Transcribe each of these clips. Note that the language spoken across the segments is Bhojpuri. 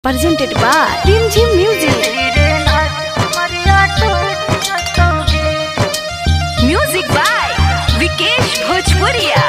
presented by Team Gym Music. Music by Vikesh Bhojpuria.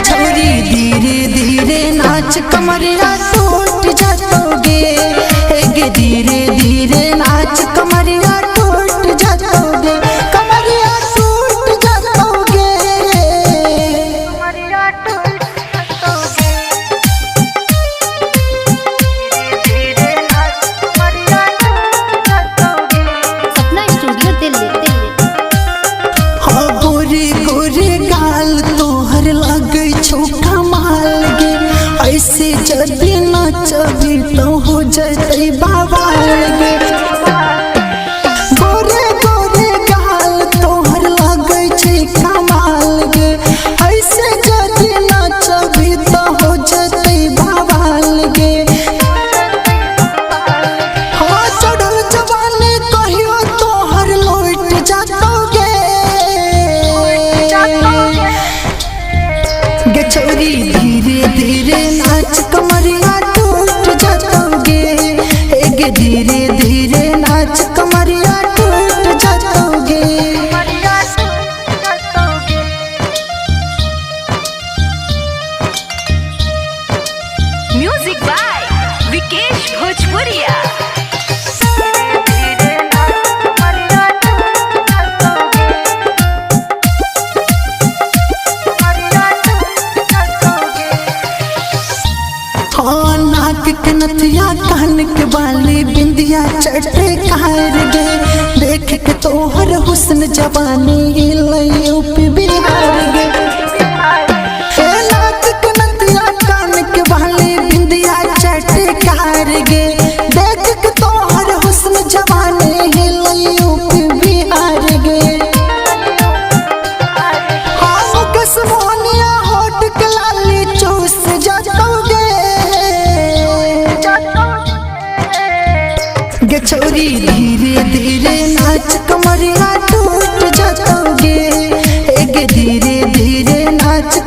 छोरी धीरे धीरे नाच कमरिया टूट जाओगे, गे धीरे धीरे नाच कमरिया टूट जाओगे, कमरिया टूट जाओगे, कमरिया टूट जाओगे, धीरे नाच कमरिया टूट जाओगे। सपना स्टूडियो दिल्ली। हाँ गोरे गोरे गाल तोहर लगे छोटा माल गे, ऐसे जदी नचबी तो हो जते बाबाल गे। गोरे गोरे गाल तोहर लगे छोटा माल गे, ऐसे जदी नचबी तो हो जते बाबाल गे। हाँ चढ़ल जवानी कहियो तोहर लौट जाओगे, गे छोरी धीरे धीरे नाच कमरिया टूट जाओगे, गे धीरे धीरे नाच कमरिया टूट जाओगे। Music by Vikesh Bhojpuria. हाँ नाक के नथिया कान के बाली बिंदिया चढ़े कार गे, देख के तोहर हुस्न जवानी यूपी बिहार गे। नाक के नथिया कान के बाली बिंदिया चढ़े कार गे, देख के तोहर हुस्न जवानी यूपी बिहार गे। हाँ मुकस मोहनिया होठ के लाली चूस जाओगे, गे छोरी धीरे धीरे नाच कमरिया टूट जाओगे, गे धीरे धीरे नाच